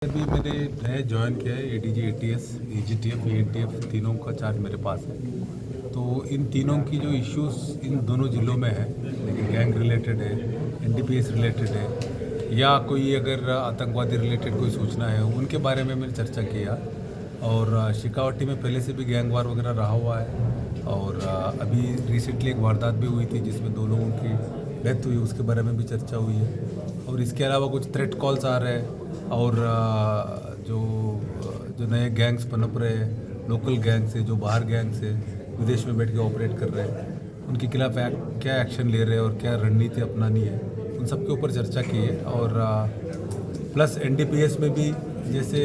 अभी मैंने नया ज्वाइन किया है एडीजी एटीएस एजीटीएफ एएनटीएफ तीनों का चार्ज मेरे पास है। तो इन तीनों की जो इश्यूज इन दोनों ज़िलों में है, लेकिन गैंग रिलेटेड है, एनडीपीएस रिलेटेड है या कोई अगर आतंकवादी रिलेटेड कोई सूचना है, उनके बारे में मैंने चर्चा किया। और शेखावटी में पहले से भी गैंग वार वगैरह रहा हुआ है और अभी रिसेंटली एक वारदात भी हुई थी जिसमें 2 लोगों की डेथ हुई, उसके बारे में भी चर्चा हुई है। और इसके अलावा कुछ थ्रेट कॉल्स आ रहे हैं और जो जो नए गैंग्स पनप रहे हैं, लोकल गैंग से, जो बाहर गैंग से विदेश में बैठ के ऑपरेट कर रहे हैं, उनके खिलाफ क्या एक्शन ले रहे हैं और क्या रणनीति अपनानी है, उन सब के ऊपर चर्चा की है। और प्लस एनडीपीएस में भी जैसे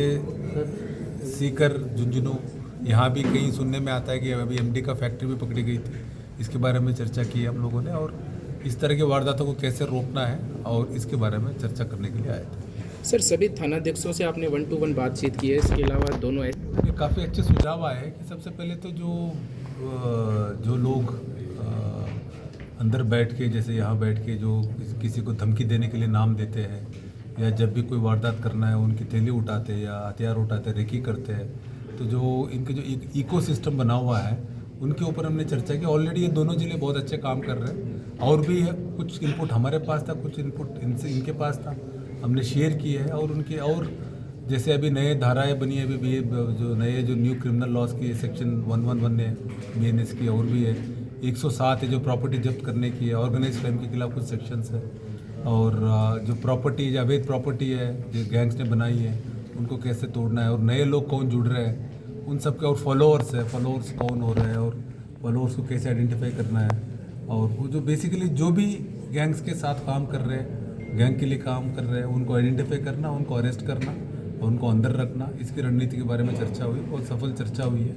सीकर झुंझुनू, यहाँ भी कहीं सुनने में आता है कि अभी एमडी का फैक्ट्री भी पकड़ी गई थी, इसके बारे में चर्चा की है हम लोगों ने। और इस तरह के वारदातों को कैसे रोकना है और इसके बारे में चर्चा करने के लिए आए थे। सर, सभी थानाध्यक्षों से आपने 1-to-1 बातचीत की है, इसके अलावा दोनों काफ़ी अच्छे सुझाव आए हैं कि सबसे पहले तो जो लोग अंदर बैठ के, जैसे यहाँ बैठ के जो किसी को धमकी देने के लिए नाम देते हैं या जब भी कोई वारदात करना है उनकी थैली उठाते हैं या हथियार उठाते हैं, रेकी करते हैं, तो जो इनके जो इकोसिस्टम बना हुआ है उनके ऊपर हमने चर्चा की। ऑलरेडी ये दोनों ज़िले बहुत अच्छे काम कर रहे हैं और भी है, कुछ इनपुट हमारे पास था, कुछ इनपुट इनके पास था, हमने शेयर किए हैं। और उनके और जैसे अभी नए धाराएं बनी है, अभी भी जो नए जो न्यू क्रिमिनल लॉज की सेक्शन 111 है बीएनएस की, और भी है 107 है जो प्रॉपर्टी जब्त करने की है, ऑर्गेनाइज क्राइम के खिलाफ कुछ सेक्शंस है। और जो प्रॉपर्टी जो अवैध प्रॉपर्टी है जो गैंग्स ने बनाई है उनको कैसे तोड़ना है, और नए लोग कौन जुड़ रहे हैं उन सब के, और फॉलोअर्स है, फॉलोअर्स कौन हो रहे हैं और फॉलोअर्स को कैसे आइडेंटिफाई करना है। और वो जो बेसिकली जो भी गैंग्स के साथ काम कर रहे हैं, गैंग के लिए काम कर रहे हैं, उनको आइडेंटिफाई करना, उनको अरेस्ट करना और उनको अंदर रखना, इसकी रणनीति के बारे में चर्चा हुई, बहुत सफल चर्चा हुई है।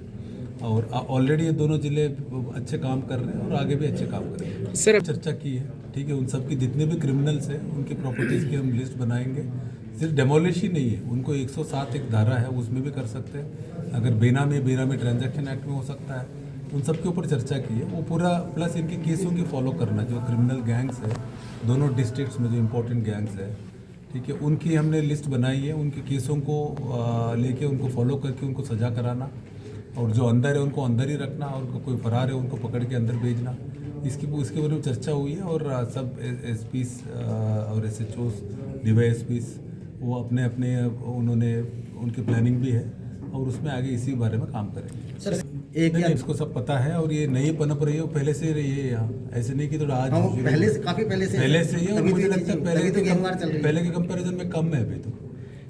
और ऑलरेडी ये दोनों ज़िले अच्छे काम कर रहे हैं और आगे भी अच्छे काम करेंगे। सर, चर्चा की है, ठीक है, उन सब की जितने भी क्रिमिनल्स हैं उनकी प्रॉपर्टीज़ की हम लिस्ट बनाएंगे। सिर्फ डेमोलिश ही नहीं है, उनको 107 एक धारा है उसमें भी कर सकते हैं, अगर बेनामी ट्रांजैक्शन एक्ट में हो सकता है, उन सब के ऊपर चर्चा की है वो पूरा। प्लस इनके केसों की फॉलो करना, जो क्रिमिनल गैंग्स है दोनों डिस्ट्रिक्ट्स में, जो इम्पोर्टेंट गैंग्स है, ठीक है, उनकी हमने लिस्ट बनाई है, उनके केसों को लेके उनको फॉलो करके उनको सज़ा कराना, और जो अंदर है उनको अंदर ही रखना, और कोई फरार है उनको पकड़ के अंदर भेजना, इसके बारे में चर्चा हुई है। और सब एसपीस और SHOs, DYSPs वो अपने उन्होंने उनकी प्लानिंग भी है और उसमें आगे इसी बारे में काम करेंगे। सर, एक इसको सब पता है और ये नई पनप रही है, पहले से रही है यहाँ, ऐसे नहीं कि तो आज काफी पहले से ही है। और मुझे लगता है पहले के कंपैरिजन में कम है अभी तो,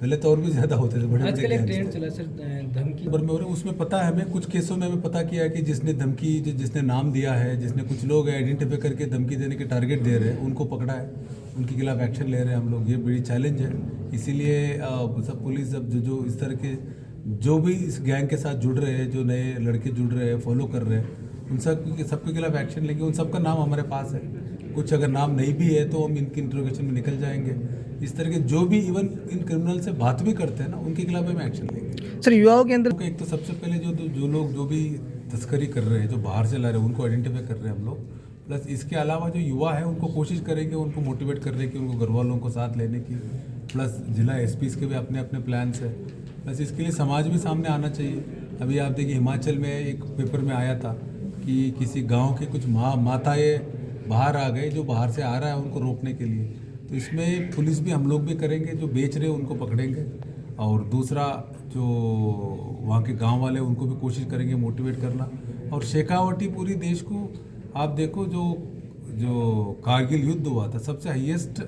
पहले तो और भी ज़्यादा होते थे, बड़े आजकल एक ट्रेंड चला सर धमकी में हो रहे, उसमें पता है हमें, कुछ केसों में हमें पता किया है कि जिसने नाम दिया है, जिसने कुछ लोग आइडेंटिफाई करके धमकी देने के टारगेट दे रहे हैं, उनको पकड़ा है, उनके खिलाफ एक्शन ले रहे हैं हम लोग। ये बड़ी चैलेंज है, इसीलिए सब पुलिस अब जो इस तरह के जो भी इस गैंग के साथ जुड़ रहे हैं, जो नए लड़के जुड़ रहे हैं, फॉलो कर रहे हैं, उन सबके खिलाफ एक्शन लेंगे। उन सबका नाम हमारे पास है, कुछ अगर नाम नहीं भी है तो हम इनकी इंट्रोगेशन में निकल जाएंगे। इस तरह के जो भी इवन इन क्रिमिनल से बात भी करते हैं ना, उनके खिलाफ हम एक्शन लेंगे। सर, युवाओं के अंदर एक तो सबसे पहले जो लोग जो भी तस्करी कर रहे हैं, जो बाहर से ला रहे हैं, उनको आइडेंटिफाई कर रहे हैं हम लोग। प्लस इसके अलावा जो युवा है उनको कोशिश करेंगे, उनको मोटिवेट करने की, उनको घर वालों को साथ लेने की। प्लस जिला SPs के भी अपने अपने प्लान्स है। प्लस इसके लिए समाज भी सामने आना चाहिए। अभी आप देखिए हिमाचल में एक पेपर में आया था कि किसी गांव के कुछ माताएं बाहर आ गए, जो बाहर से आ रहा है उनको रोकने के लिए। तो इसमें पुलिस भी, हम लोग भी करेंगे, जो बेच रहे हैं उनको पकड़ेंगे, और दूसरा जो वहाँ के गांव वाले उनको भी कोशिश करेंगे मोटिवेट करना। और शेखावटी पूरी देश को आप देखो, जो कारगिल युद्ध हुआ था, सबसे हाईएस्ट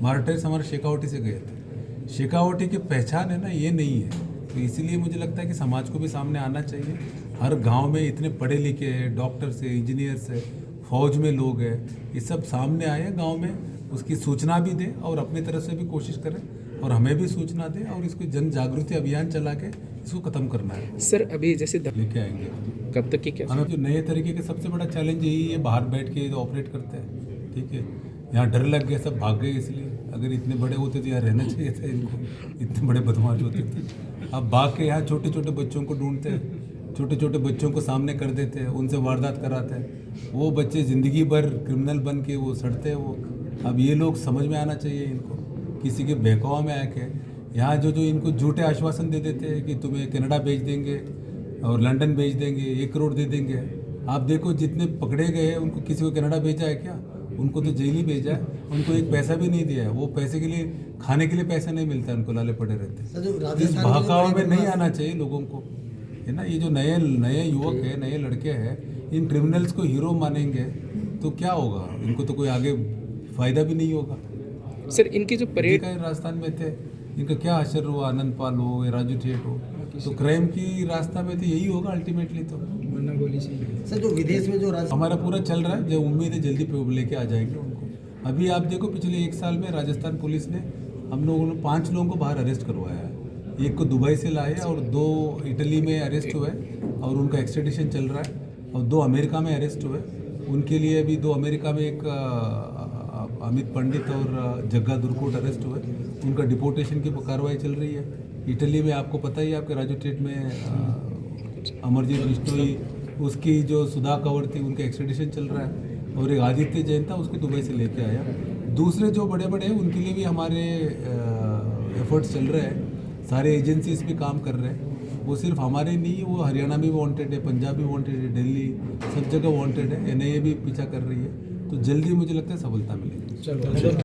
मार्टर्स हमारे शेखावटी से गए थे। शेखावटी की पहचान है ना, ये नहीं है। तो इसीलिए मुझे लगता है कि समाज को भी सामने आना चाहिए। हर गांव में इतने पढ़े लिखे हैं, डॉक्टर्स है, इंजीनियर्स है, फौज में लोग हैं, ये सब सामने आए गांव में, उसकी सूचना भी दें और अपनी तरफ से भी कोशिश करें और हमें भी सूचना दें और इसको जन जागृति अभियान चला के इसको खत्म करना है। सर, अभी जैसे लेके आएंगे। कब तक की क्या हमें जो नए तरीके के सबसे बड़ा चैलेंज यही है, बाहर बैठ के ऑपरेट करते हैं, ठीक है, यहाँ डर लग गया, सब भाग गए। इसलिए अगर इतने बड़े होते तो यहाँ रहना चाहिए था इनको, इतने बड़े बदमाश होते थे। अब भाग के यहाँ छोटे छोटे बच्चों को ढूंढते हैं, छोटे छोटे बच्चों को सामने कर देते हैं, उनसे वारदात कराते हैं, वो बच्चे ज़िंदगी भर क्रिमिनल बन के वो सड़ते हैं वो। अब ये लोग समझ में आना चाहिए इनको, किसी के बहकावा में आके यहाँ जो जो इनको झूठे आश्वासन दे देते हैं कि तुम्हें कनाडा भेज देंगे और लंदन भेज देंगे, 1 करोड़ दे देंगे। आप देखो जितने पकड़े गए हैं उनको किसी को कनाडा भेजा है क्या? उनको तो जेल ही भेजा है, उनको एक पैसा भी नहीं दिया है। वो पैसे के लिए, खाने के लिए पैसा नहीं मिलता, उनको लाले पड़े रहते सर, जो हैं। इस राजस्थान में जो बहकावे में बड़े नहीं बदमाश- आना चाहिए लोगों को, है ना। ये जो नए नए युवक है, नए लड़के हैं, इन क्रिमिनल्स को हीरो मानेंगे तो क्या होगा? इनको तो कोई आगे फायदा भी नहीं होगा। सर इनकी जो परेड का राजस्थान में थे, इनका क्या असर हुआ? आनंद पाल हो या राजू ठेठ हो, तो क्राइम की रास्ता में तो यही होगा अल्टीमेटली। तो वरना गोली से सर, जो विदेश में जो हमारा पूरा चल रहा है, जो उम्मीद है जल्दी लेके आ जाएंगे उनको। अभी आप देखो पिछले 1 साल में राजस्थान पुलिस ने हम लोगों ने 5 लोगों को बाहर अरेस्ट करवाया है। 1 को दुबई से लाए और 2 इटली में अरेस्ट हुए और उनका एक्सट्रेडिशन चल रहा है, और 2 अमेरिका में अरेस्ट हुए। उनके लिए अभी 2 अमेरिका में एक अमित पंडित और जग्गा दुर्कोट अरेस्ट हुए, उनका डिपोर्टेशन की कार्रवाई चल रही है। इटली में आपको पता ही है, आपके राजू ठेठ में अमरजीत बिश्नोई, उसकी जो सुधा कंवर थी, उनका एक्सट्रेडिशन चल रहा है। और एक आदित्य जैन था, उसको दुबई से लेके आया। दूसरे जो बड़े बड़े हैं उनके लिए भी हमारे एफर्ट्स चल रहे हैं, सारे एजेंसीज भी काम कर रहे हैं। वो सिर्फ हमारे नहीं, वो हरियाणा में भी वांटेड है, पंजाब भी वांटेड है, दिल्ली सब जगह वांटेड है। एनआईए भी पीछा कर रही है। तो जल्दी मुझे लगता है सफलता मिलेगी। चलो